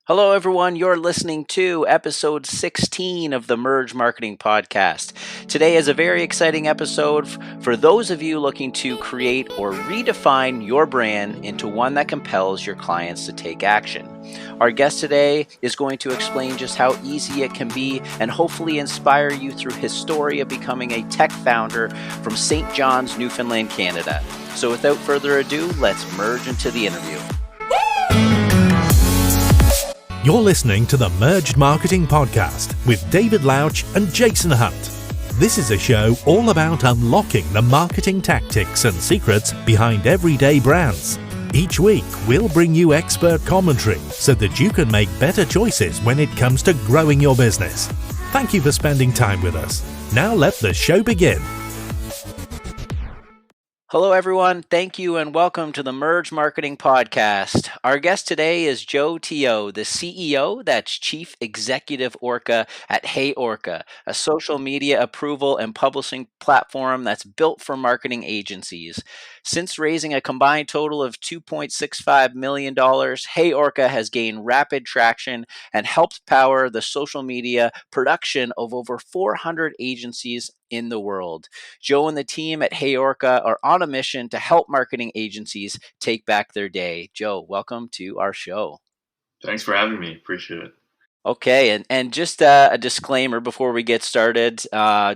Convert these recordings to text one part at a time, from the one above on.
Hello, everyone. You're listening to episode 16 of the Merge Marketing Podcast. Today is a very exciting episode for those of you looking to create or redefine your brand into one that compels your clients to take action. Our guest today is going to explain just how easy it can be and hopefully inspire you through his story of becoming a tech founder from St. John's, Newfoundland, Canada. So without further ado, let's merge into the interview. You're listening to the Merged Marketing Podcast with David Louch and Jason Hunt. This is a show all about unlocking the marketing tactics and secrets behind everyday brands. Each week, we'll bring you expert commentary so that you can make better choices when it comes to growing your business. Thank you for spending time with us. Now let the show begin. Hello, everyone. Thank you and welcome to the Merge Marketing Podcast. Our guest today is Joe Teo, the CEO, that's Chief Executive Orca at Hey Orca, a social media approval and publishing platform that's built for marketing agencies. Since raising a combined total of $2.65 million, Hey Orca has gained rapid traction and helped power the social media production of over 400 agencies in the world. Joe and the team at Hey Orca are on a mission to help marketing agencies take back their day. Joe, welcome to our show. Thanks for having me. Appreciate it. Okay, and just a disclaimer before we get started,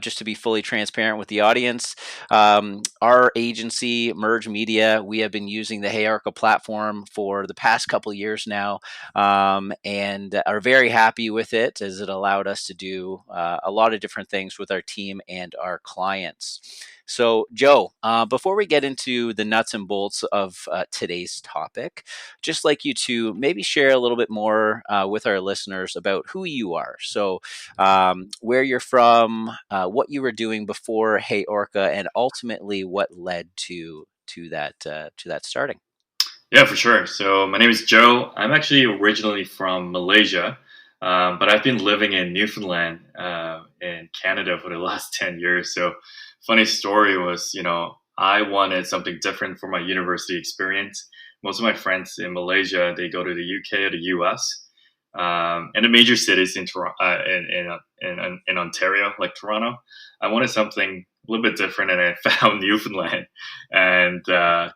just to be fully transparent with the audience, our agency, Merge Media, we have been using the Hey Orca platform for the past couple of years now, and are very happy with it as it allowed us to do a lot of different things with our team and our clients. So, Joe, before we get into the nuts and bolts of today's topic, just like you to maybe share a little bit more with our listeners about who you are. So, where you're from, what you were doing before Hey Orca, and ultimately what led to that starting. Yeah, for sure. So my name is Joe. I'm actually originally from Malaysia, but I've been living in Newfoundland in Canada for the last 10 years. So funny story was, I wanted something different for my university experience. Most of my friends in Malaysia, they go to the UK or the US, and the major cities in in Ontario, like Toronto. I wanted something a little bit different, and I found Newfoundland. And I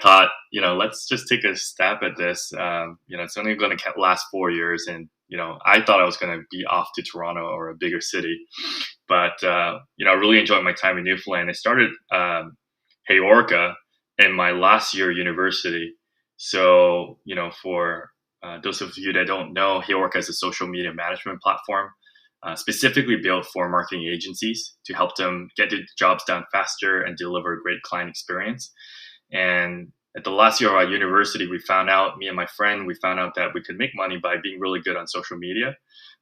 thought, let's just take a stab at this. It's only going to last 4 years, and I thought I was going to be off to Toronto or a bigger city, but I really enjoyed my time in Newfoundland. I started Hey Orca in my last year of university. So, for those of you that don't know, Hey Orca is a social media management platform specifically built for marketing agencies to help them get their jobs done faster and deliver a great client experience. And at the last year of our university, me and my friend, we found out that we could make money by being really good on social media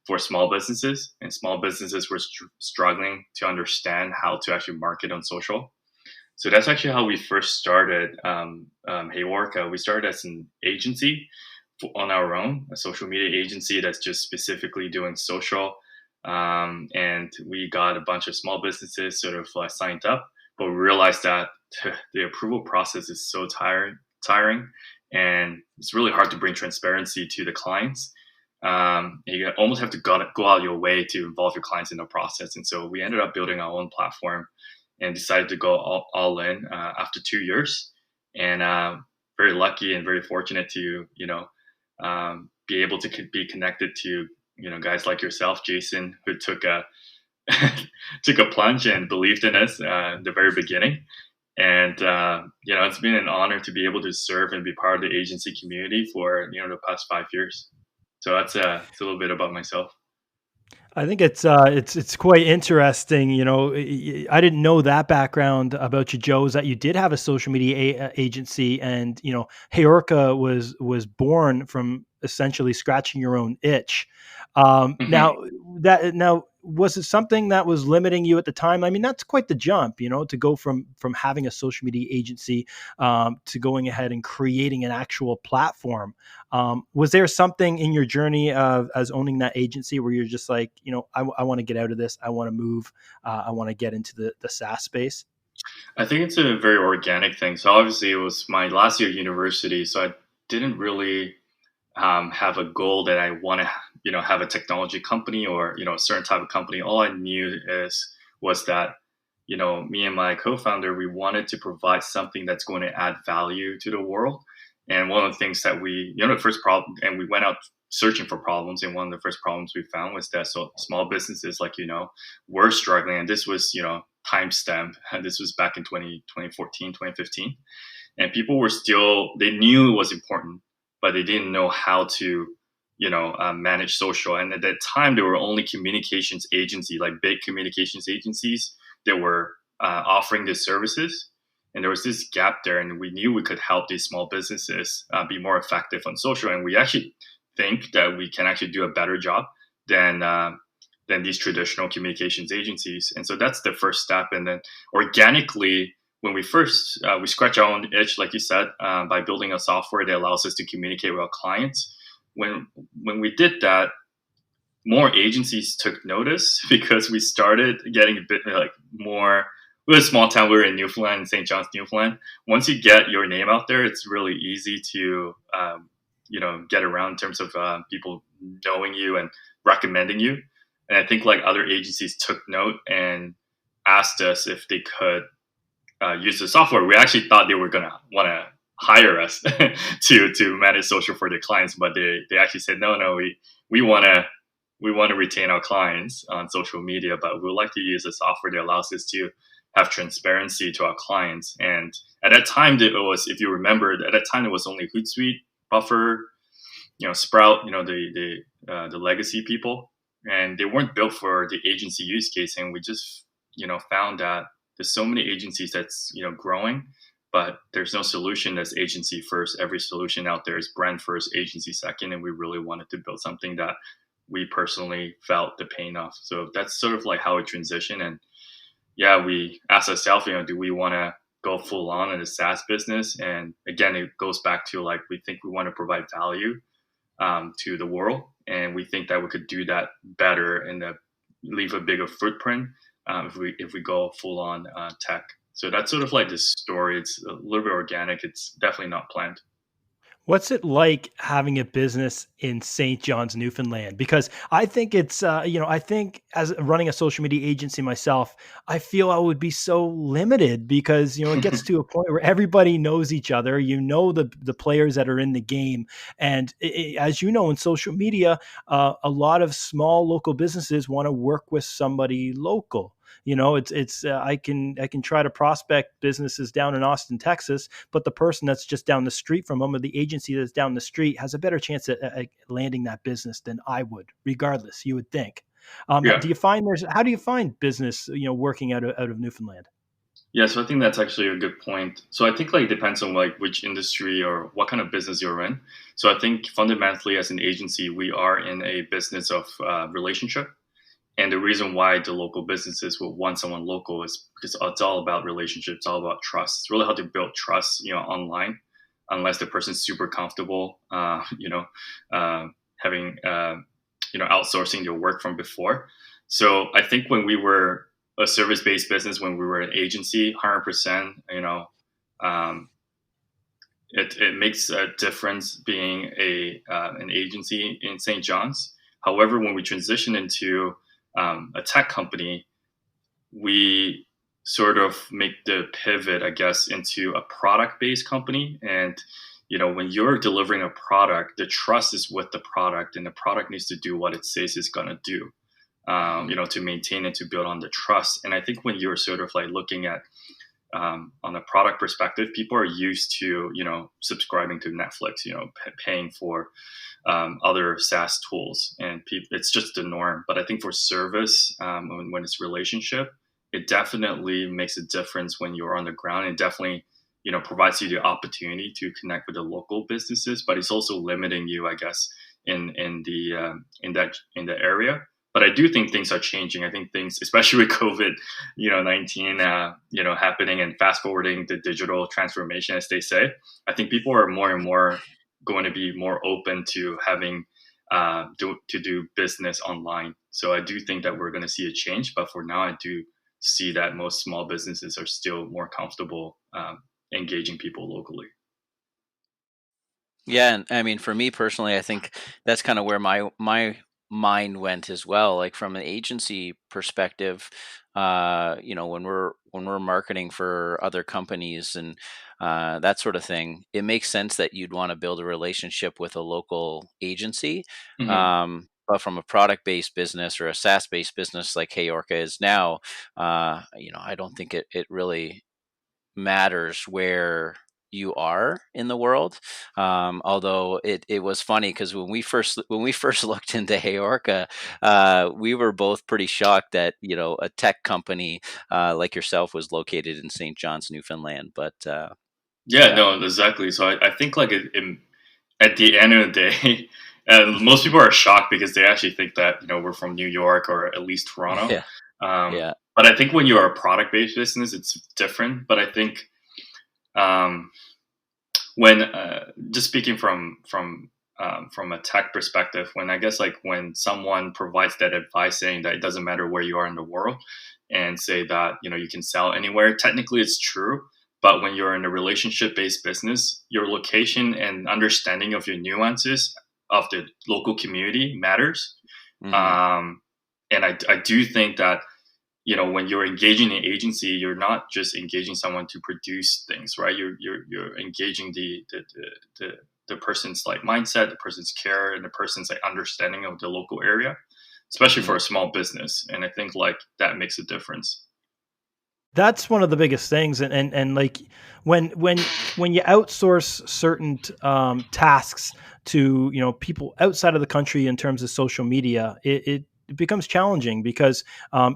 for small businesses. And small businesses were struggling to understand how to actually market on social. So that's actually how we first started Hey Orca. We started as an agency on our own, a social media agency that's just specifically doing social. And we got a bunch of small businesses sort of signed up, but we realized that the approval process is so tiring, and it's really hard to bring transparency to the clients. You almost have to go out of your way to involve your clients in the process. And so we ended up building our own platform and decided to go all in after 2 years. And very lucky and very fortunate to, be able to be connected to, guys like yourself, Jason, who took a plunge and believed in us in the very beginning. And, it's been an honor to be able to serve and be part of the agency community for, the past 5 years. So it's a little bit about myself. I think it's quite interesting. I didn't know that background about you, Joe, is that you did have a social media agency, and Hey Orca was born from essentially scratching your own itch. Now was it something that was limiting you at the time? I mean, that's quite the jump, to go from having a social media agency to going ahead and creating an actual platform. Was there something in your journey as owning that agency where you're just like, I want to get out of this. I want to move. I want to get into the SaaS space? I think it's a very organic thing. So obviously it was my last year at university, so I didn't really have a goal that I want to, have a technology company or, a certain type of company. All I knew was that, me and my co-founder, we wanted to provide something that's going to add value to the world. And one of the things that the first problem, and we went out searching for problems. And one of the first problems we found was that small businesses, like, were struggling. And this was, timestamp. And this was back in 2014, 2015. And people were still, they knew it was important, but they didn't know how to, manage social. And at that time, there were only communications agency, like big communications agencies that were offering these services. And there was this gap there, and we knew we could help these small businesses be more effective on social. And we actually think that we can actually do a better job than these traditional communications agencies. And so that's the first step. And then organically, when we scratch our own itch, like you said, by building a software that allows us to communicate with our clients. When we did that, more agencies took notice because we started getting a bit like more. We're a small town. We're in Newfoundland, St. John's, Newfoundland. Once you get your name out there, it's really easy to, get around in terms of people knowing you and recommending you. And I think like other agencies took note and asked us if they could use the software. We actually thought they were gonna want to hire us to manage social for their clients, but they actually said no, we want to retain our clients on social media, but we would like to use a software that allows us to have transparency to our clients. And at that time, it was, if you remember, at that time it was only Hootsuite, Buffer, Sprout, the legacy people, and they weren't built for the agency use case. And we just found that there's so many agencies that's growing, but there's no solution that's agency first. Every solution out there is brand first, agency second, and we really wanted to build something that we personally felt the pain of. So that's sort of like how it transitioned. And yeah, we asked ourselves, do we want to go full on in a SaaS business? And again, it goes back to like, we think we want to provide value to the world, and we think that we could do that better and leave a bigger footprint if we go full on tech. So that's sort of like this story. It's a little bit organic. It's definitely not planned. What's it like having a business in St. John's, Newfoundland? Because I think it's, I think as running a social media agency myself, I feel I would be so limited because, it gets to a point where everybody knows each other. The players that are in the game. And as you know, in social media, a lot of small local businesses want to work with somebody local. It's I can try to prospect businesses down in Austin, Texas, but the person that's just down the street from them, or the agency that's down the street, has a better chance at landing that business than I would, regardless. You would think. Yeah. How do you find business, working out of Newfoundland? Yeah, so I think that's actually a good point. So I think like it depends on like which industry or what kind of business you're in. So I think fundamentally as an agency, we are in a business of relationship. And the reason why the local businesses will want someone local is because it's all about relationships, it's all about trust. It's really hard to build trust, online, unless the person's super comfortable, having, outsourcing their work from before. So I think when we were a service-based business, when we were an agency, 100%, it makes a difference being an agency in St. John's. However, when we transition into a tech company, we sort of make the pivot, I guess, into a product-based company. And, when you're delivering a product, the trust is with the product, and the product needs to do what it says it's going to do, to maintain and to build on the trust. And I think when you're sort of like looking at on a product perspective, people are used to, subscribing to Netflix, paying for other SaaS tools, and it's just the norm. But I think for service, when it's relationship, it definitely makes a difference when you're on the ground. It definitely, provides you the opportunity to connect with the local businesses, but it's also limiting you, I guess, in the area. But I do think things are changing. I think things, especially with COVID, 19, happening and fast forwarding the digital transformation, as they say, I think people are more and more going to be more open to having to do business online. So I do think that we're going to see a change. But for now, I do see that most small businesses are still more comfortable engaging people locally. Yeah, and I mean, for me personally, I think that's kind of where my mind went as well. Like from an agency perspective, when we're marketing for other companies and that sort of thing, it makes sense that you'd want to build a relationship with a local agency. Hmm. But from a product-based business or a SaaS-based business like Hey Orca is now, I don't think it really matters where you are in the world. Although it was funny because when we first looked into Heorka, we were both pretty shocked that a tech company like yourself was located in St. John's, Newfoundland. But Yeah, yeah, no, exactly. So I think like at the end of the day, and most people are shocked because they actually think that we're from New York or at least Toronto. yeah, yeah, But I think when you are a product based business, it's different. But I think um, when just speaking from a tech perspective, when I guess like when someone provides that advice saying that it doesn't matter where you are in the world, and say that you can sell anywhere, technically it's true. But when you're in a relationship based business, your location and understanding of your nuances of the local community matters. hmm um, and I do think that when you're engaging an agency, you're not just engaging someone to produce things, right? You're engaging the person's like mindset, the person's care, and the person's like understanding of the local area, especially for hmm a small business. And I think like that makes a difference. That's one of the biggest things, and like when you outsource certain tasks to people outside of the country in terms of social media, it becomes challenging because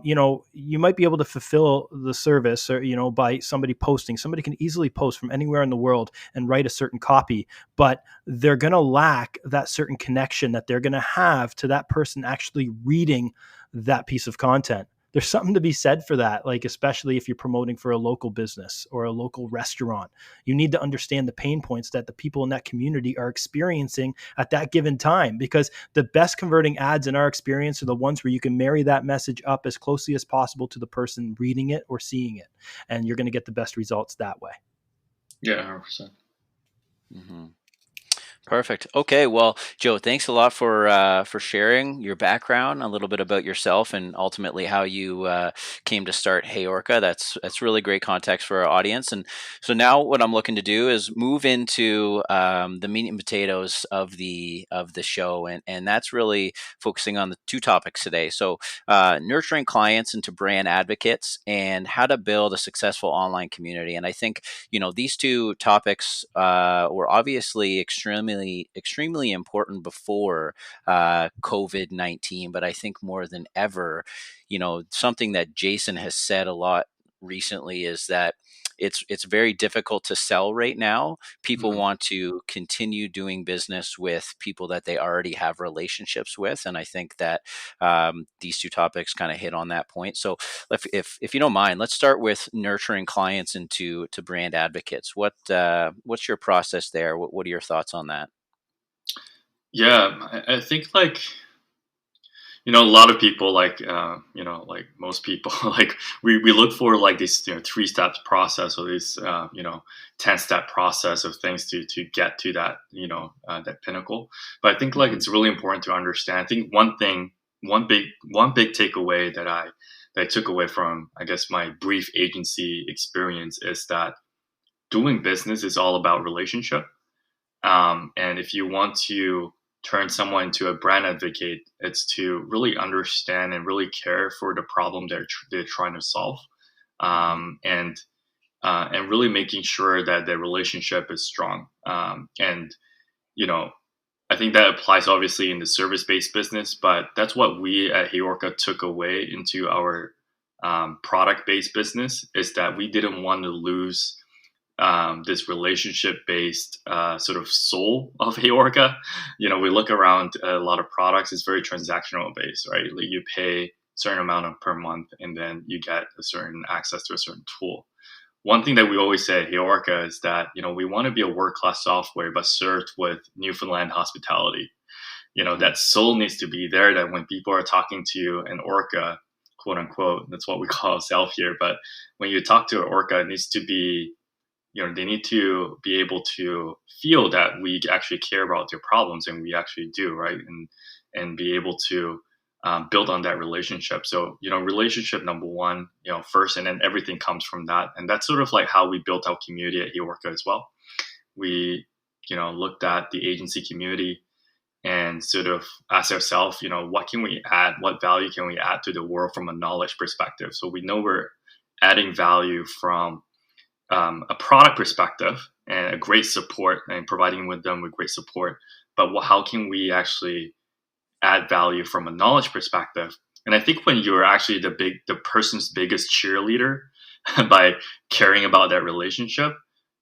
you might be able to fulfill the service or by somebody posting. Somebody can easily post from anywhere in the world and write a certain copy, but they're going to lack that certain connection that they're going to have to that person actually reading that piece of content. There's something to be said for that, like especially if you're promoting for a local business or a local restaurant. You need to understand the pain points that the people in that community are experiencing at that given time, because the best converting ads in our experience are the ones where you can marry that message up as closely as possible to the person reading it or seeing it, and you're going to get the best results that way. Yeah, 100%. hmm Perfect. Okay. Well, Joe, thanks a lot for sharing your background, a little bit about yourself, and ultimately how you came to start Hey Orca. That's really great context for our audience. And so now, what I'm looking to do is move into the meat and potatoes of the show, and that's really focusing on the two topics today. So, nurturing clients into brand advocates, and how to build a successful online community. And I think these two topics were obviously extremely important before COVID-19, but I think more than ever, something that Jason has said a lot recently is that it's very difficult to sell right now. People Mhm. want to continue doing business with people that they already have relationships with, and I think that these two topics kind of hit on that point. So if you don't mind, let's start with nurturing clients into to brand advocates. What's your process there? What are your thoughts on that? Yeah, I think like a lot of people like like most people like we look for like this three steps process or this 10-step process of things to get to that that pinnacle. But I think like hmm it's really important to understand. I think one big takeaway that I took away from, I guess, my brief agency experience is that doing business is all about relationship. And if you want to turn someone into a brand advocate, it's to really understand and really care for the problem they're trying to solve, hmm and really making sure that the relationship is strong. And you know, I think that applies obviously in the service based business, but that's what we at Heorka took away into our product based business, is that we didn't want to lose this relationship based sort of soul of Heorka. We look around a lot of products, it's very transactional based, right? Like you pay a certain amount of per month and then you get a certain access to a certain tool. One thing that we always say at Heorka is that, we want to be a world class software, but served with Newfoundland hospitality. hmm That soul needs to be there, that when people are talking to you, an Orca, quote unquote, that's what we call ourselves here. But when you talk to an Orca, it needs to be they need to be able to feel that we actually care about their problems, and we actually do, right? And be able to build on that relationship. So, relationship number one, first, and then everything comes from that. And that's sort of like how we built our community at Orca as well. We, looked at the agency community and sort of ask ourselves, what can we add? What value can we add to the world from a knowledge perspective? So we know we're adding value from a product perspective and a great support and providing with them with great support. But how can we actually add value from a knowledge perspective? And I think when you're actually the person's biggest cheerleader by caring about that relationship,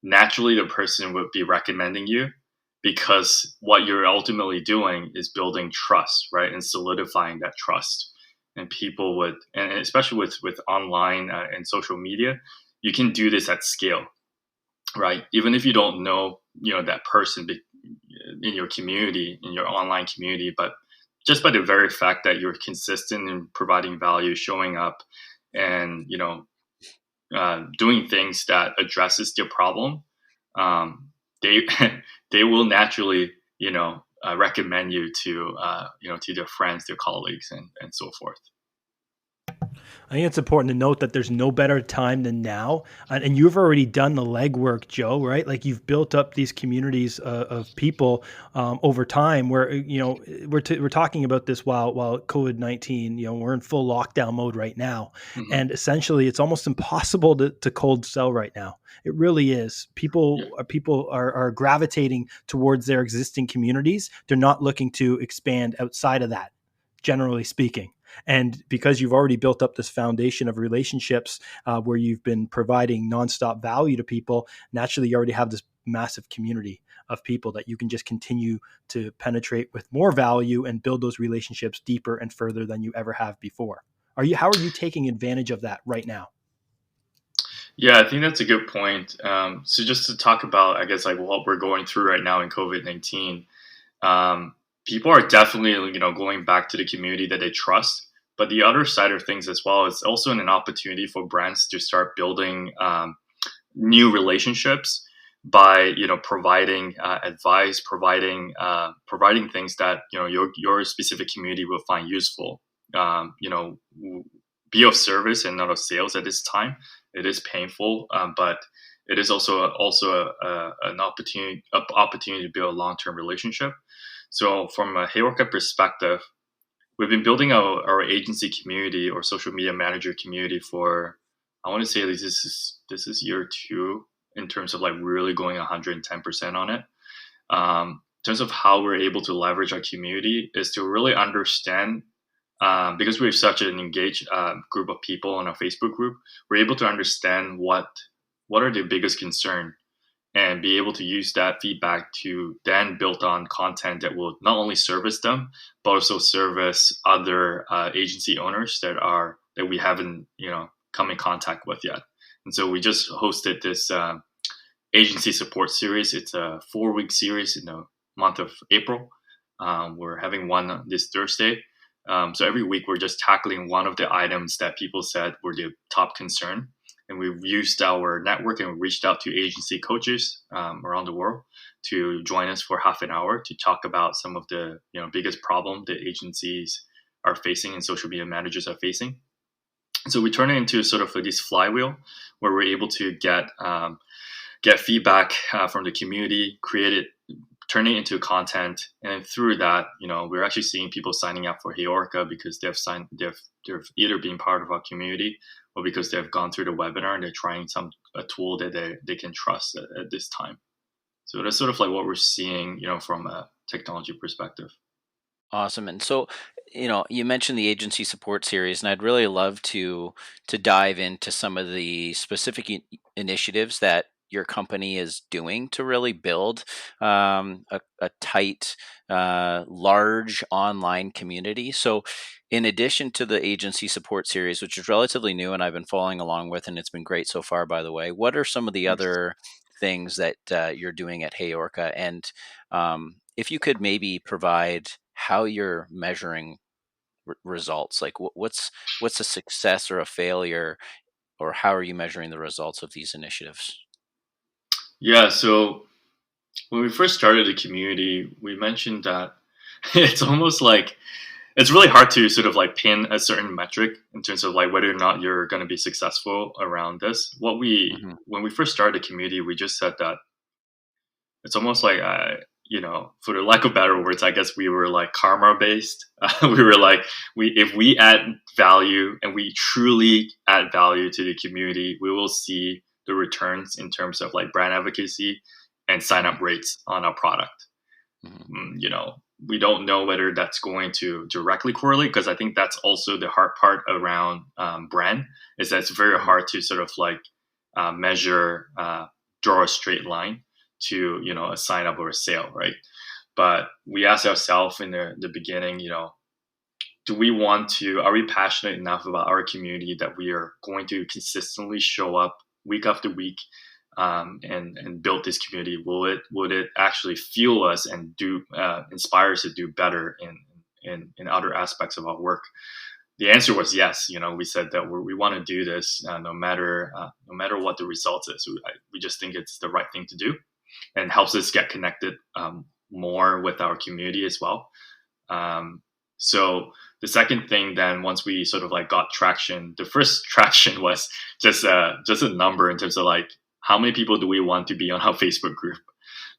naturally the person would be recommending you, because what you're ultimately doing is building trust, right? And solidifying that trust. And people would, and especially with online and social media, you can do this at scale, right? Even if you don't know, that person in your community, in your online community, but just by the very fact that you're consistent in providing value, showing up, and doing things that addresses their problem, they they will naturally recommend you to their friends, their colleagues, and so forth. I think it's important to note that there's no better time than now. And you've already done the legwork, Joe, right? Like you've built up these communities of people over time where, we're talking about this while COVID-19, we're in full lockdown mode right now. Hmm. And essentially it's almost impossible to cold sell right now. It really is. Yeah. People are gravitating towards their existing communities. They're not looking to expand outside of that, generally speaking. And because you've already built up this foundation of relationships where you've been providing nonstop value to people, naturally you already have this massive community of people that you can just continue to penetrate with more value and build those relationships deeper and further than you ever have before. How are you taking advantage of that right now? Yeah, I think that's a good point. So just to talk about, I guess, like what we're going through right now in COVID-19, um, people are definitely, going back to the community that they trust. But the other side of things as well is also an opportunity for brands to start building new relationships by, providing advice, providing things that your specific community will find useful. Be of service and not of sales at this time. It is painful, but it is also an opportunity to build a long term relationship. So from a Heyorka perspective, we've been building our agency community or social media manager community for, I want to say this is year two in terms of like really going 110% on it. In terms of how we're able to leverage our community is to really understand, because we have such an engaged group of people in our Facebook group, we're able to understand what are their biggest concern, and be able to use that feedback to then build on content that will not only service them, but also service other agency owners that we haven't come in contact with yet. And so we just hosted this agency support series. It's a 4-week series in the month of April. We're having one this Thursday. So every week we're just tackling one of the items that people said were their top concern. And we've used our network and we reached out to agency coaches around the world to join us for half an hour to talk about some of the biggest problem that agencies are facing and social media managers are facing. So we turn it into sort of this flywheel where we're able to get feedback from the community, turn it into content, and through that, we're actually seeing people signing up for Heyorka because they've either been part of our community or because they've gone through the webinar and they're trying a tool that they can trust at this time. So that's sort of like what we're seeing, from a technology perspective. Awesome. And so, you mentioned the agency support series, and I'd really love to dive into some of the specific initiatives that your company is doing to really build a tight, large online community. So, in addition to the agency support series, which is relatively new and I've been following along with, and it's been great so far, by the way, what are some of the Thanks. other things that you're doing at Hey Orca? And if you could maybe provide how you're measuring results, like what's a success or a failure, or how are you measuring the results of these initiatives? Yeah, so when we first started the community, we mentioned that it's almost like it's really hard to sort of like pin a certain metric in terms of like whether or not you're going to be successful around this. What we Hmm. when we first started the community, we just said that it's almost like for the lack of better words, I guess we were like karma based. We were like we if we add value and we truly add value to the community, we will see the returns in terms of like brand advocacy and sign up Hmm. rates on our product. Hmm. We don't know whether that's going to directly correlate, because I think that's also the hard part around brand, is that it's very Hmm. hard to sort of like measure, draw a straight line to a sign up or a sale, right? But we asked ourselves in the beginning, are we passionate enough about our community that we are going to consistently show up week after week, and build this community? Would it actually fuel us and do inspire us to do better in other aspects of our work? The answer was yes. We said that we want to do this, no matter what the results is. We just think it's the right thing to do, and helps us get connected more with our community as well. Um, so the second thing, then, once we sort of like got traction, the first traction was just a number in terms of like how many people do we want to be on our Facebook group.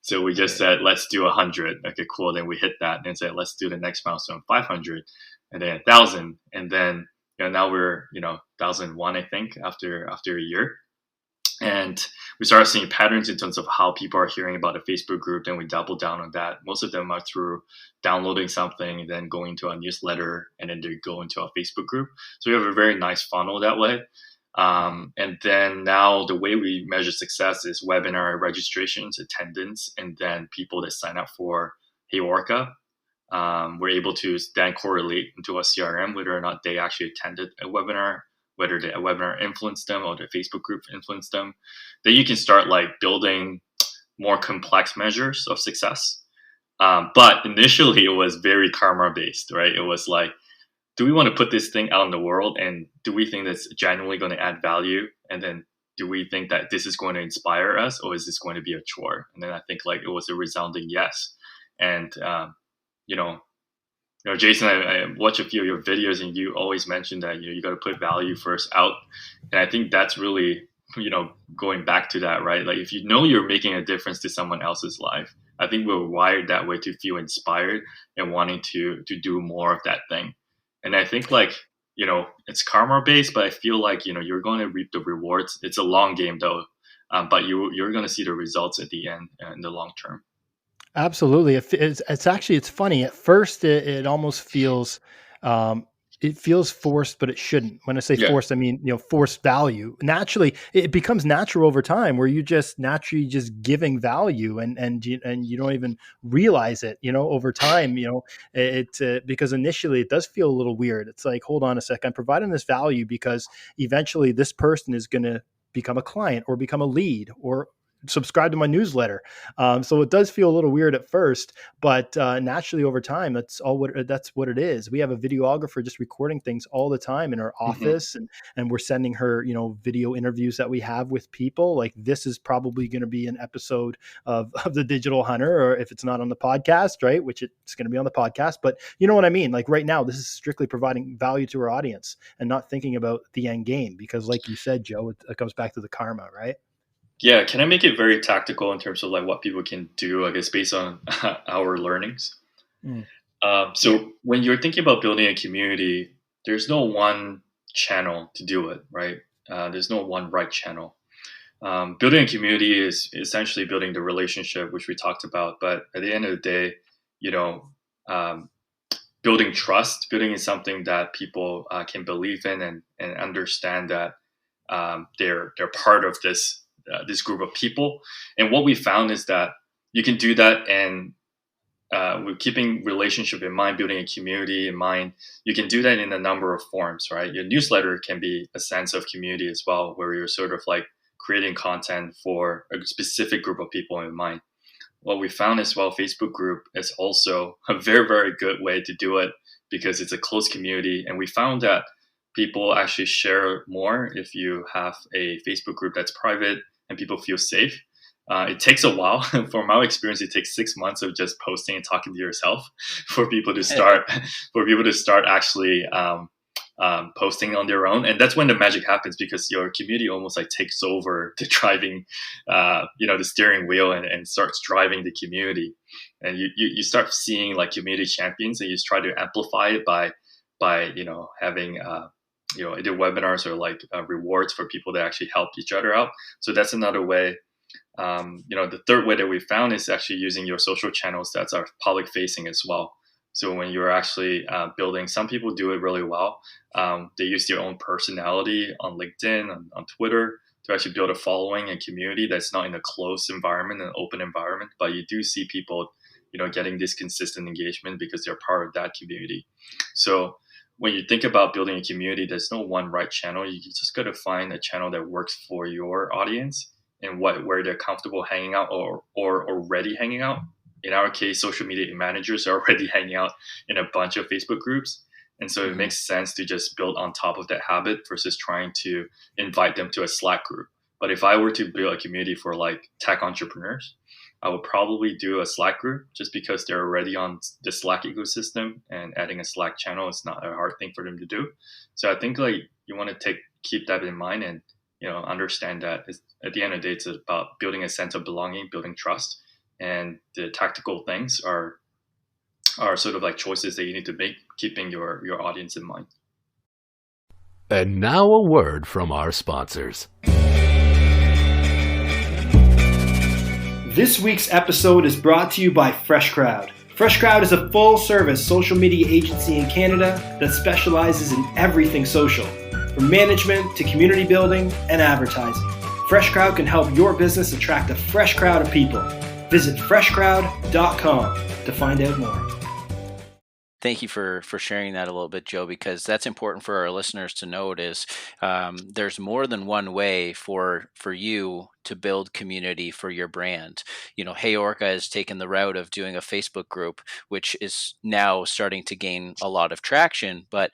So we just Right. said, let's do 100. Okay, cool. Then we hit that and said, let's do the next milestone, 500, and then 1,000, and then now we're 1,001, I think, after a year. And we started seeing patterns in terms of how people are hearing about a Facebook group. Then we double down on that. Most of them are through downloading something, then going to our newsletter, and then they go into our Facebook group. So we have a very nice funnel that way. Hmm. And then now the way we measure success is webinar registrations, attendance, and then people that sign up for Hey Orca. We're able to then correlate into a CRM whether or not they actually attended a webinar, whether the webinar influenced them or the Facebook group influenced them. Then you can start like building more complex measures of success. But initially, it was very karma based, right? It was like, do we want to put this thing out in the world, and do we think that's genuinely going to add value? And then do we think that this is going to inspire us, or is this going to be a chore? And then I think like it was a resounding yes. And you know, Jason, I watch a few of your videos, and you always mention that you got to put value first out, and I think that's really going back to that, right? Like if you know you're making a difference to someone else's life, I think we're wired that way to feel inspired and wanting to do more of that thing. And I think like it's karma based, but I feel like you're going to reap the rewards. It's a long game though, but you're going to see the results at the end in the long term. Absolutely. It's actually it's funny. At first, it almost feels um, it feels forced, but it shouldn't. When I say Yeah. forced, I mean forced value. Naturally, it becomes natural over time, where you just naturally just giving value, and you don't even realize it. Over time, because initially it does feel a little weird. It's like, hold on a sec, I'm providing this value because eventually this person is going to become a client or become a lead or subscribe to my newsletter. So it does feel a little weird at first, but naturally over time, that's what it is. We have a videographer just recording things all the time in our Hmm. office, and we're sending her, video interviews that we have with people. Like this is probably going to be an episode of the Digital Hunter, or if it's not on the podcast, right, which it's going to be on the podcast. But you know what I mean? Like right now, this is strictly providing value to our audience and not thinking about the end game, because, like you said, Joe, it comes back to the karma, right? Yeah, can I make it very tactical in terms of like what people can do, I guess, based on our learnings? Mm. Yeah. So when you're thinking about building a community, there's no one channel to do it, right? There's no one right channel. Building a community is essentially building the relationship, which we talked about. But at the end of the day, you know, um, building trust, building is something that people can believe in and understand that they're part of this group of people. And what we found is that you can do that, and with keeping relationship in mind, building a community in mind, you can do that in a number of forms, right? Your newsletter can be a sense of community as well, where you're sort of like creating content for a specific group of people in mind. What we found as well, Facebook group is also a very, very good way to do it, because it's a closed community. And we found that people actually share more if you have a Facebook group that's private and people feel safe. It takes a while. From my experience, it takes 6 months of just posting and talking to yourself for people to start actually posting on their own. And that's when the magic happens, because your community almost like takes over the driving, the steering wheel, and starts driving the community. And you start seeing like community champions, and you try to amplify it by having either webinars or like rewards for people that actually help each other out. So that's another way. The third way that we found is actually using your social channels that's are public facing as well. So when you're actually building, some people do it really well. They use their own personality on LinkedIn, on Twitter, to actually build a following and community that's not in a closed environment, an open environment. But you do see people, getting this consistent engagement because they're part of that community. So when you think about building a community, there's no one right channel. You just got to find a channel that works for your audience and where they're comfortable hanging out or already hanging out. In our case, social media managers are already hanging out in a bunch of Facebook groups. And so it makes sense to just build on top of that habit versus trying to invite them to a Slack group. But if I were to build a community for like tech entrepreneurs, I would probably do a Slack group just because they're already on the Slack ecosystem, and adding a Slack channel is not a hard thing for them to do. So I think like you want to keep that in mind, and understand that at the end of the day, it's about building a sense of belonging, building trust, and the tactical things are sort of like choices that you need to make, keeping your audience in mind. And now a word from our sponsors. This week's episode is brought to you by FreshCrowd. FreshCrowd is a full-service social media agency in Canada that specializes in everything social, from management to community building and advertising. FreshCrowd can help your business attract a fresh crowd of people. Visit freshcrowd.com to find out more. Thank you for sharing that a little bit, Joe, because that's important for our listeners to note is there's more than one way for you to build community for your brand. Hey Orca has taken the route of doing a Facebook group, which is now starting to gain a lot of traction. But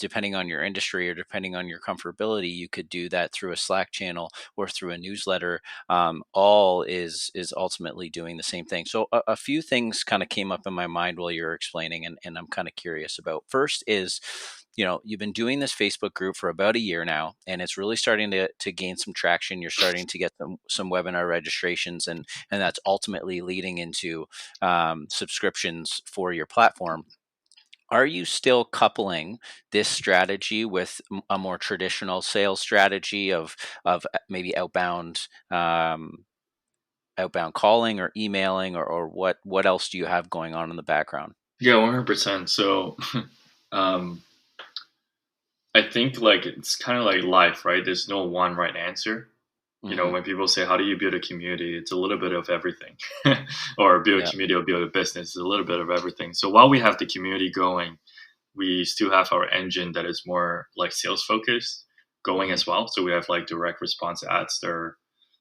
depending on your industry or depending on your comfortability, you could do that through a Slack channel or through a newsletter. All is ultimately doing the same thing. So a few things kind of came up in my mind while you were explaining, and I'm kind of curious about. First is, you've been doing this Facebook group for about a year now, and it's really starting to gain some traction. You're starting to get some webinar registrations, and that's ultimately leading into subscriptions for your platform. Are you still coupling this strategy with a more traditional sales strategy of maybe outbound calling or emailing, or what else do you have going on in the background? Yeah, 100%. So I think like it's kind of like life, right? There's no one right answer. When people say, how do you build a community? It's a little bit of everything. Or build a community or build a business. It's a little bit of everything. So while we have the community going, we still have our engine that is more like sales focused going as well. So we have like direct response ads that are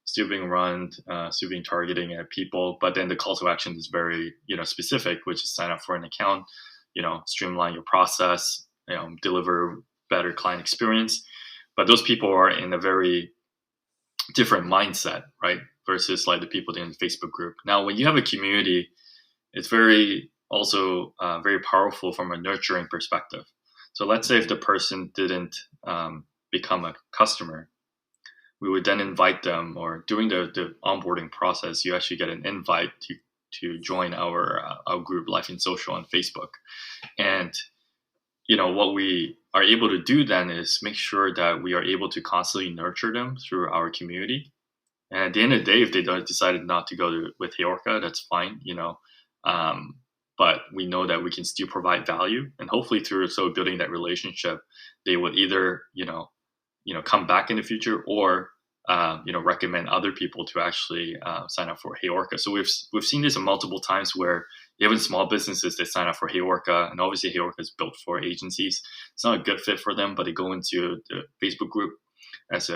still being run, still being targeting at people. But then the call to action is very, specific, which is sign up for an account, streamline your process, deliver better client experience. But those people are in a very different mindset, right? Versus like the people in the Facebook group. Now, when you have a community, it's very also very powerful from a nurturing perspective. So let's say if the person didn't become a customer, we would then invite them, or during the onboarding process, you actually get an invite to join our group, Life in Social, on Facebook. And what we are able to do then is make sure that we are able to constantly nurture them through our community. And at the end of the day, if they decided not to go with Hey Orca, that's fine, but we know that we can still provide value, and hopefully through building that relationship, they would either come back in the future, or recommend other people to actually sign up for Hey Orca. So we've seen this multiple times where even small businesses that sign up for Hey Orca, and obviously Hey Orca is built for agencies. It's not a good fit for them, but they go into the Facebook group as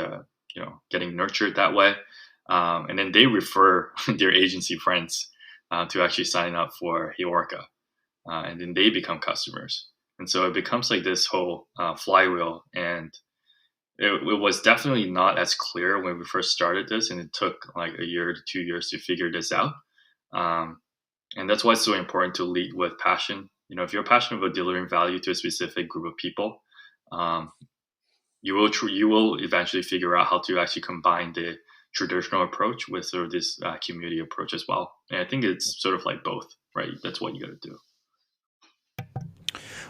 getting nurtured that way, and then they refer their agency friends to actually sign up for Hey Orca, and then they become customers. And so it becomes like this whole flywheel, and it was definitely not as clear when we first started this, and it took like a year to 2 years to figure this out. Um, and that's why it's so important to lead with passion. If you're passionate about delivering value to a specific group of people, um, you will eventually figure out how to actually combine the traditional approach with sort of this community approach as well. And I think it's sort of like both, right? That's what you got to do.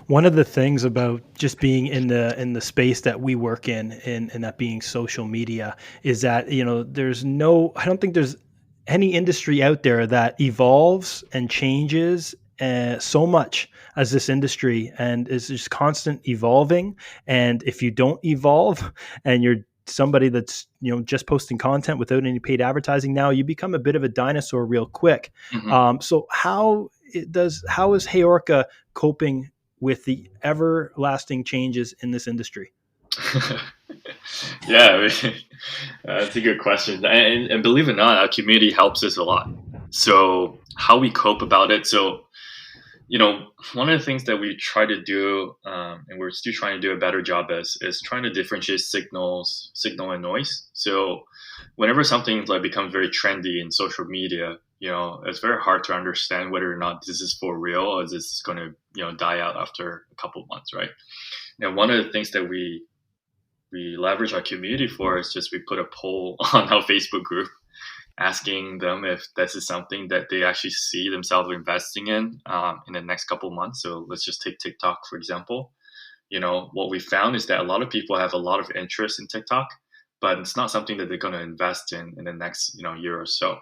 One of the things about just being in the space that we work in that being social media is that I don't think there's any industry out there that evolves and changes so much as this industry, and is just constant evolving. And if you don't evolve and you're somebody that's just posting content without any paid advertising, now you become a bit of a dinosaur real quick. Mm-hmm. So how is Heyorka coping with the everlasting changes in this industry? Yeah, that's a good question. And believe it or not, our community helps us a lot. So how we cope about it. So, one of the things that we try to do, and we're still trying to do a better job is trying to differentiate signal and noise. So whenever something like becomes very trendy in social media, it's very hard to understand whether or not this is for real or is this going to, die out after a couple of months, right? And one of the things that we leverage our community for is just we put a poll on our Facebook group asking them if this is something that they actually see themselves investing in the next couple of months. So let's just take TikTok, for example. What we found is that a lot of people have a lot of interest in TikTok, but it's not something that they're going to invest in the next, year or so.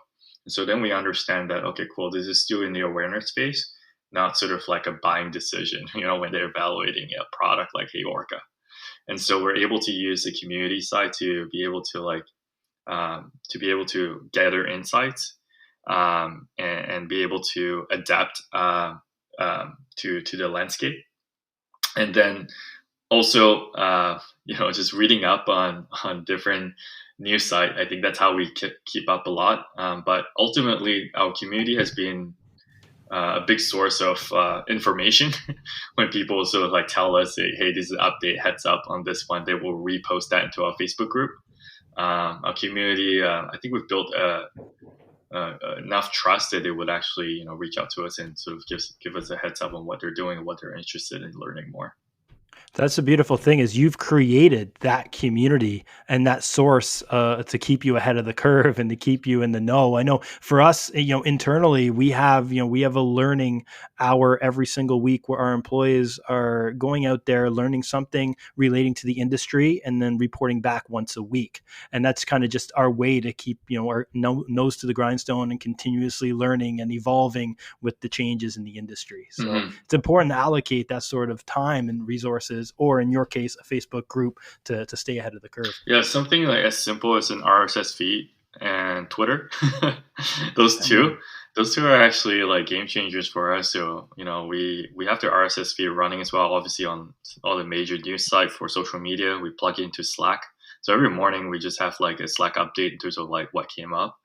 And so then we understand that, okay, cool, this is still in the awareness phase, not sort of like a buying decision, when they're evaluating a product like Hey Orca. And so we're able to use the community side to be able to gather insights and be able to adapt to the landscape. And then also, just reading up on different news sites. I think that's how we keep up a lot. But ultimately, our community has been a big source of information. When people sort of like tell us, hey, this is an update, heads up on this one, they will repost that into our Facebook group. Our community, I think we've built enough trust that they would actually, reach out to us and sort of give us a heads up on what they're doing and what they're interested in learning more. That's the beautiful thing, is you've created that community and that source to keep you ahead of the curve and to keep you in the know. I know for us, internally, we have a learning hour every single week where our employees are going out there, learning something relating to the industry and then reporting back once a week. And that's kind of just our way to keep, our nose to the grindstone and continuously learning and evolving with the changes in the industry. So It's important to allocate that sort of time and resources, or in your case, a Facebook group to stay ahead of the curve. Yeah, something like as simple as an RSS feed and Twitter. those two are actually like game changers for us. So, we have the RSS feed running as well, obviously on all the major news sites for social media. We plug it into Slack. So every morning we just have like a Slack update in terms of like what came up.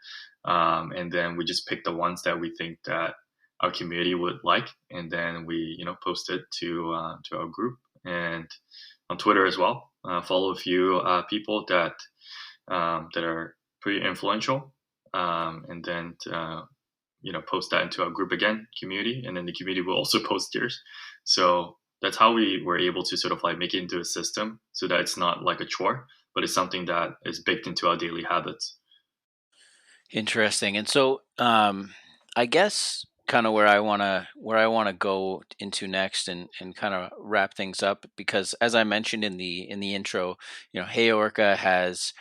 And then we just pick the ones that we think that our community would like. And then we, post it to our group. And on Twitter as well, follow a few people that are pretty influential, and then post that into our group again, community, and then the community will also post theirs. So that's how we were able to sort of like make it into a system, so that it's not like a chore, but it's something that is baked into our daily habits. Interesting. And so, I guess kind of where I want to go into next and kind of wrap things up, because as I mentioned in the intro, Hey Orca has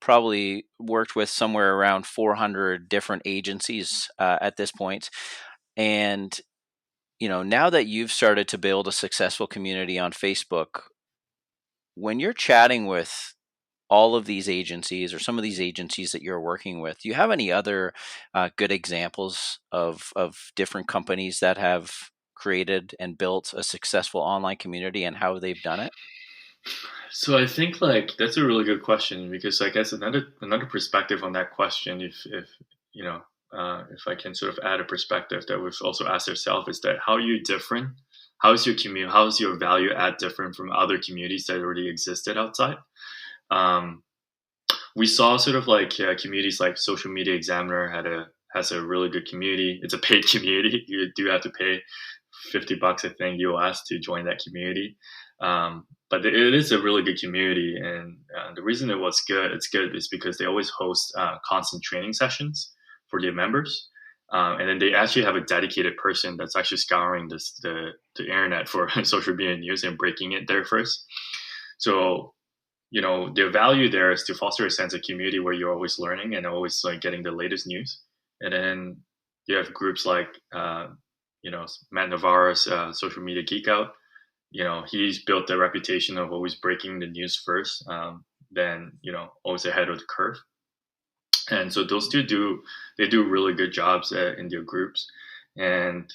probably worked with somewhere around 400 different agencies at this point. And now that you've started to build a successful community on Facebook, when you're chatting with all of these agencies or some of these agencies that you're working with, do you have any other good examples of different companies that have created and built a successful online community and how they've done it? So I think like that's a really good question, because I guess another perspective on that question, if I can sort of add a perspective that we've also asked ourselves, is that how are you different? How is your community? How is your value add different from other communities that already existed outside? Um, we saw sort of like communities like Social Media Examiner has a really good community. It's a paid community. You do have to pay $50, I think, US to join that community. But it is a really good community, and the reason it's good is because they always host constant training sessions for their members, and then they actually have a dedicated person that's actually scouring the internet for social media news and breaking it there first. So the value there is to foster a sense of community where you're always learning and always like getting the latest news. And then you have groups like Matt Navarro's Social Media Geek Out. He's built a reputation of always breaking the news first, then always ahead of the curve. And so those two do really good jobs in their groups. And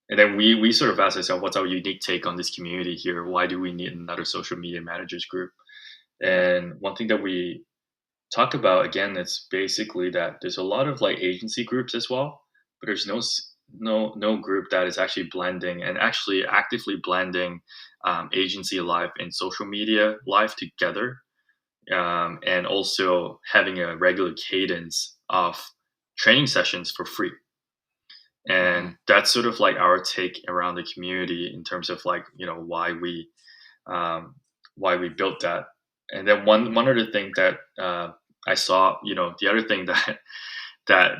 then we sort of asked ourselves, what's our unique take on this community here? Why do we need another social media managers group? And one thing that we talk about again, is basically that there's a lot of like agency groups as well, but there's no group that is actually blending and actually actively blending agency life and social media life together, and also having a regular cadence of training sessions for free. And that's sort of like our take around the community in terms of like why we built that. And then one other thing that I saw, the other thing that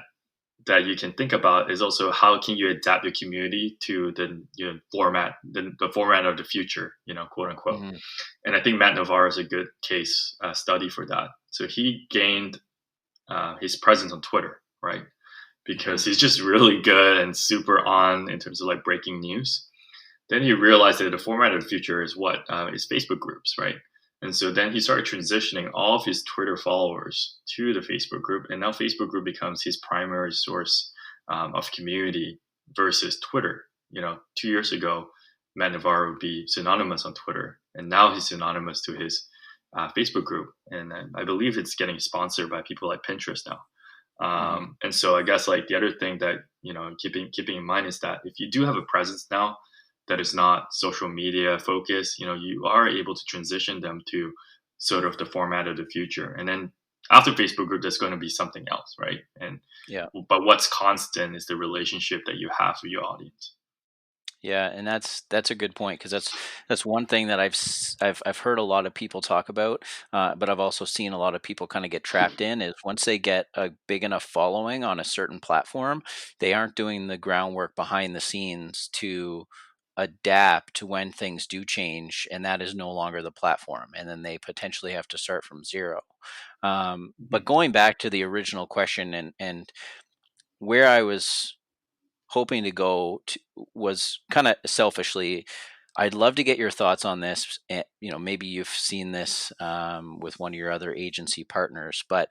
that you can think about is also how can you adapt your community to the format, the format of the future, quote unquote. Mm-hmm. And I think Matt Navarro is a good case study for that. So he gained his presence on Twitter, right? Because he's just really good and super on in terms of like breaking news. Then he realized that the format of the future is is Facebook groups, right? And so then he started transitioning all of his Twitter followers to the Facebook group. And now Facebook group becomes his primary source of community versus Twitter. 2 years ago, Matt Navarro would be synonymous on Twitter. And now he's synonymous to his Facebook group. And I believe it's getting sponsored by people like Pinterest now. And so I guess like the other thing that, keeping in mind is that if you do have a presence now that is not social media focused, you are able to transition them to sort of the format of the future. And then after Facebook group, there's going to be something else, right? But what's constant is the relationship that you have with your audience. Yeah, and that's a good point, because that's one thing that I've heard a lot of people talk about, but I've also seen a lot of people kind of get trapped in is once they get a big enough following on a certain platform, they aren't doing the groundwork behind the scenes to adapt to when things do change, and that is no longer the platform, and then they potentially have to start from zero. But going back to the original question, and where I was hoping to go to was kind of selfishly, I'd love to get your thoughts on this. Maybe you've seen this with one of your other agency partners, but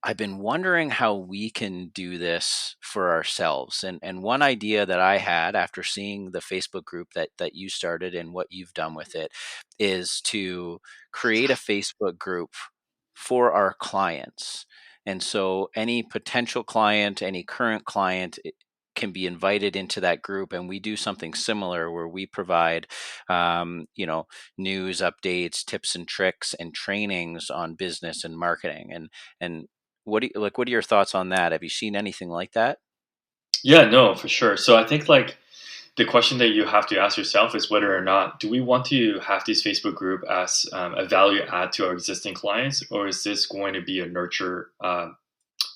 I've been wondering how we can do this for ourselves. And one idea that I had after seeing the Facebook group that you started and what you've done with it is to create a Facebook group for our clients. And so any potential client, any current client can be invited into that group, and we do something similar where we provide news updates, tips and tricks, and trainings on business and marketing. And what are your thoughts on that? Have you seen anything like that? Yeah, no, for sure. So I think like the question that you have to ask yourself is whether or not do we want to have this Facebook group as a value add to our existing clients, or is this going to be a nurture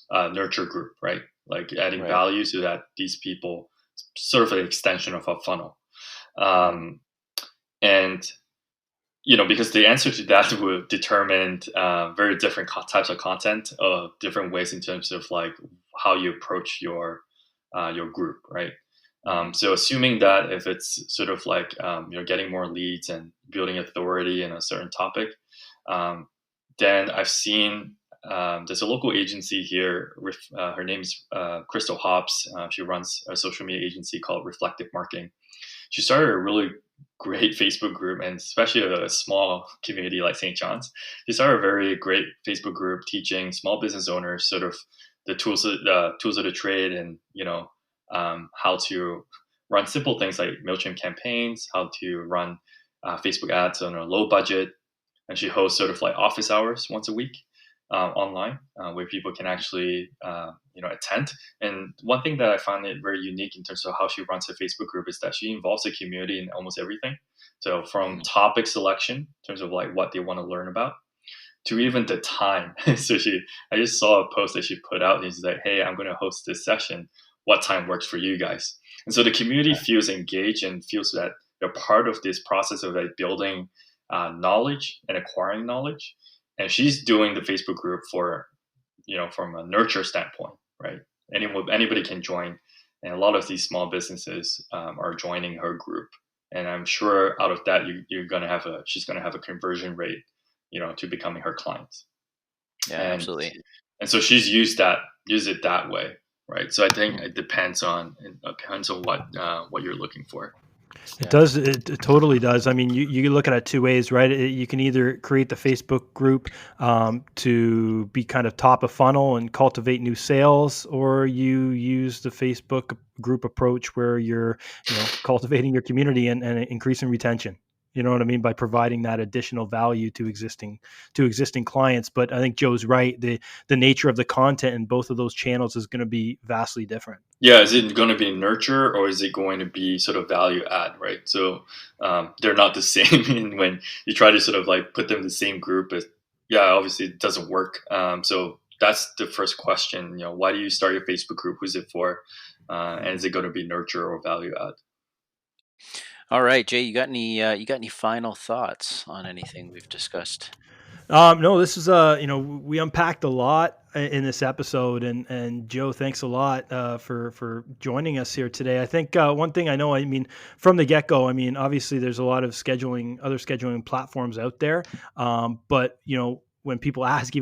group, right? Like adding Right. value so that these people sort of an extension of a funnel. And because the answer to that would determine very different types of content, different ways in terms of like how you approach your group, right? So assuming that if it's sort of like getting more leads and building authority in a certain topic, then I've seen there's a local agency here. Her name's Crystal Hobbs. She runs a social media agency called Reflective Marketing. She started a really great Facebook group, and especially a small community like St. John's. She started a very great Facebook group teaching small business owners sort of the tools of the trade, and how to run simple things like MailChimp campaigns, how to run Facebook ads on a low budget, and she hosts sort of like office hours once a week online, where people can actually attend. And one thing that I find it very unique in terms of how she runs her Facebook group is that she involves the community in almost everything. So from topic selection in terms of like what they want to learn about, to even the time. So I just saw a post that she put out, and she's like, "Hey, I'm going to host this session. What time works for you guys?" And so the community feels engaged and feels that they're part of this process of like building knowledge and acquiring knowledge. And she's doing the Facebook group for, from a nurture standpoint, right? Anybody can join, and a lot of these small businesses are joining her group. And I'm sure out of that, she's gonna have a conversion rate, to becoming her clients. Yeah, absolutely. And so she's use it that way, right? So I think it depends on what you're looking for. It does. It totally does. I mean, you look at it two ways, right? You can either create the Facebook group to be kind of top of funnel and cultivate new sales, or you use the Facebook group approach where you're, cultivating your community and increasing retention. You know what I mean? By providing that additional value to existing clients. But I think Joe's right. The nature of the content in both of those channels is going to be vastly different. Yeah, is it going to be nurture or is it going to be sort of value add, right? So they're not the same. And when you try to sort of like put them in the same group, obviously it doesn't work. So that's the first question. Why do you start your Facebook group? Who's it for? And is it going to be nurture or value add? All right, Jay, you got any final thoughts on anything we've discussed? No, this is we unpacked a lot in this episode, and Joe, thanks a lot for joining us here today. I think one thing I know, I mean, from the get go, I mean, obviously there's a lot of other scheduling platforms out there, but when people ask,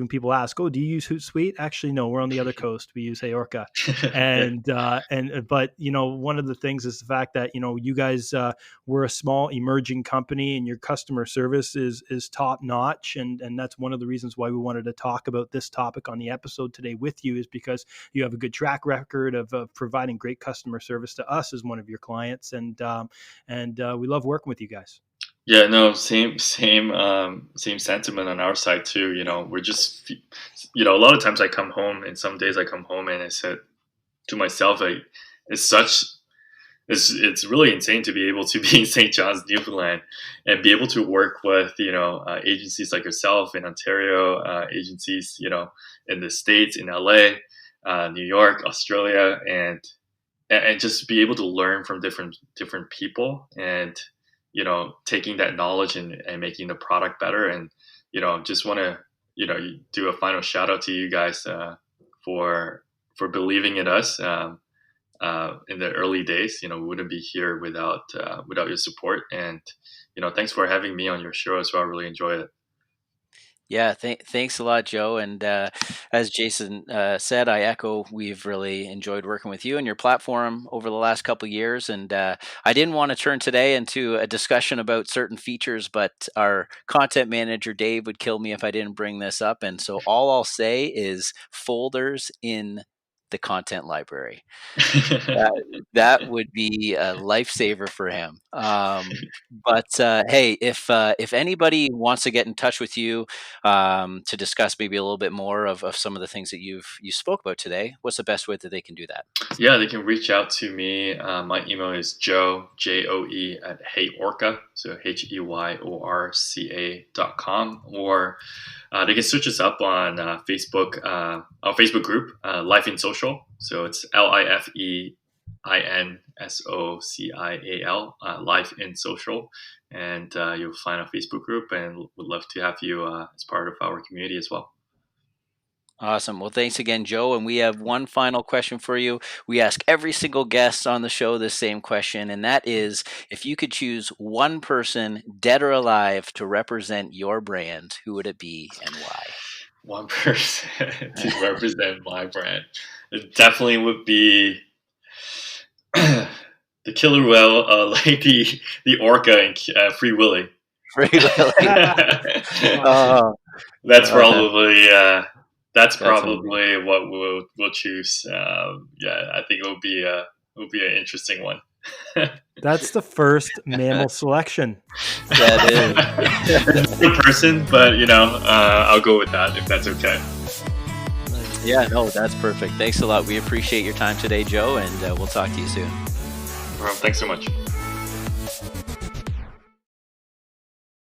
"Oh, do you use Hootsuite?" Actually, no, we're on the other coast. We use Orca, but one of the things is the fact that you guys we're a small emerging company, and your customer service is top notch, and that's one of the reasons why we wanted to talk about this topic on the episode today with you, is because you have a good track record of providing great customer service to us as one of your clients, and we love working with you guys. Yeah, no, same sentiment on our side too. We're just, a lot of times I come home, and some days I come home and I said to myself, it's really insane to be able to be in St. John's, Newfoundland, and be able to work with, agencies like yourself in Ontario, agencies, in the States, in LA, New York, Australia, and just be able to learn from different people, and taking that knowledge and making the product better. And, just want to, do a final shout out to you guys for believing in us in the early days. We wouldn't be here without your support. And, thanks for having me on your show as well. I really enjoy it. Yeah, thanks a lot, Joe. And as Jason said, I echo, we've really enjoyed working with you and your platform over the last couple of years. And I didn't want to turn today into a discussion about certain features, but our content manager, Dave, would kill me if I didn't bring this up. And so all I'll say is folders in the content library. That would be a lifesaver for him. But hey, if anybody wants to get in touch with you to discuss maybe a little bit more of some of the things that you spoke about today, what's the best way that they can do that? Yeah, they can reach out to me. My email is Joe, Joe, at HeyOrca, so HeyOrca.com, or they can search us up on Facebook, our Facebook group, Life in Social. So it's LifeinSocial, Life in Social, and you'll find a Facebook group, and would love to have you as part of our community as well. Awesome. Well, thanks again, Joe. And we have one final question for you. We ask every single guest on the show the same question, and that is, if you could choose one person, dead or alive, to represent your brand, who would it be and why? One person to represent my brand. It definitely would be the killer whale, like the orca in Free Willy. Free Willy. That's probably what we'll choose. I think it would be an interesting one. That's the first mammal selection. That is. It's a person, but I'll go with that if that's okay. Yeah, no, that's perfect. Thanks a lot. We appreciate your time today, Joe, and we'll talk to you soon. Thanks so much.